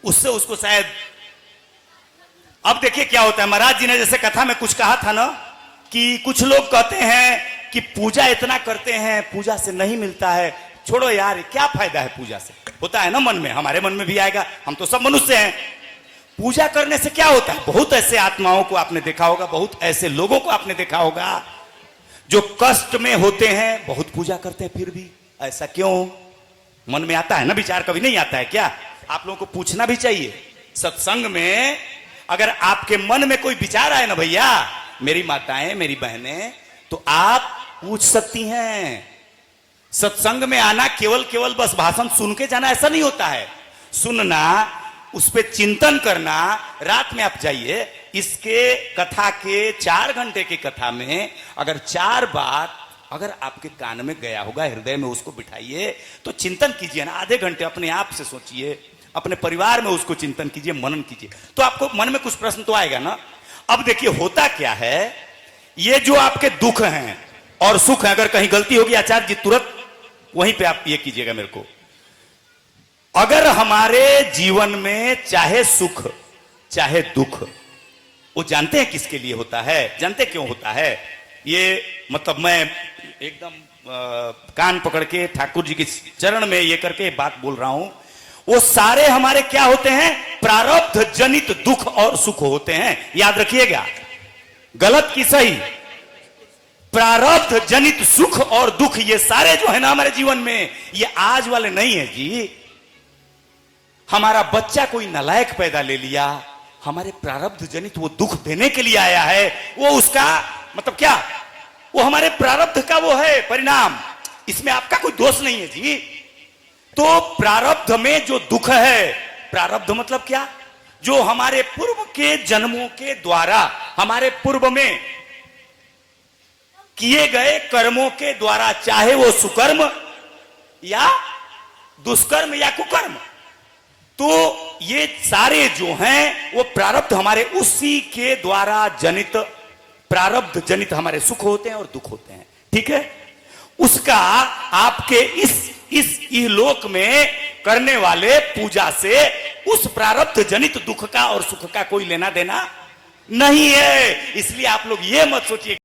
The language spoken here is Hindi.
उससे उसको शायद। अब देखिए क्या होता है, महाराज जी ने जैसे कथा में कुछ कहा था ना कि कुछ लोग कहते हैं कि पूजा इतना करते हैं, पूजा से नहीं मिलता है, छोड़ो यार क्या फायदा है पूजा से। होता है ना मन में, हमारे मन में भी आएगा, हम तो सब मनुष्य हैं। पूजा करने से क्या होता है? बहुत ऐसे आत्माओं को आपने देखा होगा, बहुत ऐसे लोगों को आपने देखा होगा जो कष्ट में होते हैं, बहुत पूजा करते हैं फिर भी। ऐसा क्यों? मन में आता है ना विचार, कभी नहीं आता है क्या? आप लोगों को पूछना भी चाहिए। सत्संग में अगर आपके मन में कोई विचार आए ना भैया, मेरी माताएं, मेरी बहनें, तो आप पूछ सकती हैं। सत्संग में आना केवल बस भाषण सुन के जाना ऐसा नहीं होता है। सुनना, उस पर चिंतन करना। रात में आप जाइए, इसके कथा के 4 घंटे की कथा में अगर 4 बात अगर आपके कान में गया होगा, हृदय में उसको बिठाइए, तो चिंतन कीजिए ना। आधे घंटे अपने आप से सोचिए, अपने परिवार में उसको चिंतन कीजिए, मनन कीजिए, तो आपको मन में कुछ प्रश्न तो आएगा ना। अब देखिए होता क्या है, ये जो आपके दुख हैं और सुख हैं, अगर कहीं गलती होगी आचार्य जी तुरंत वहीं पे आप ये कीजिएगा मेरे को। अगर हमारे जीवन में चाहे सुख चाहे दुख, वो जानते हैं किसके लिए होता है? जानते क्यों होता है? ये मतलब मैं एकदम कान पकड़ के ठाकुर जी के चरण में ये करके बात बोल रहा हूं। वो सारे हमारे क्या होते हैं? प्रारब्ध जनित दुख और सुख होते हैं। याद रखिएगा, गलत की सही, प्रारब्ध जनित सुख और दुख, ये सारे जो है ना हमारे जीवन में, ये आज वाले नहीं है जी। हमारा बच्चा कोई नालायक पैदा ले लिया, हमारे प्रारब्ध जनित वो दुख देने के लिए आया है। वो उसका मतलब क्या, वो हमारे प्रारब्ध का वो है परिणाम, इसमें आपका कोई दोष नहीं है जी। तो प्रारब्ध में जो दुख है, प्रारब्ध मतलब क्या? जो हमारे पूर्व के जन्मों के द्वारा, हमारे पूर्व में किए गए कर्मों के द्वारा, चाहे वो सुकर्म या दुष्कर्म या कुकर्म, तो ये सारे जो हैं वो प्रारब्ध हमारे उसी के द्वारा जनित, प्रारब्ध जनित हमारे सुख होते हैं और दुख होते हैं। ठीक है? उसका आपके इस लोक में करने वाले पूजा से उस प्रारब्ध जनित दुख का और सुख का कोई लेना देना नहीं है। इसलिए आप लोग ये मत सोचिए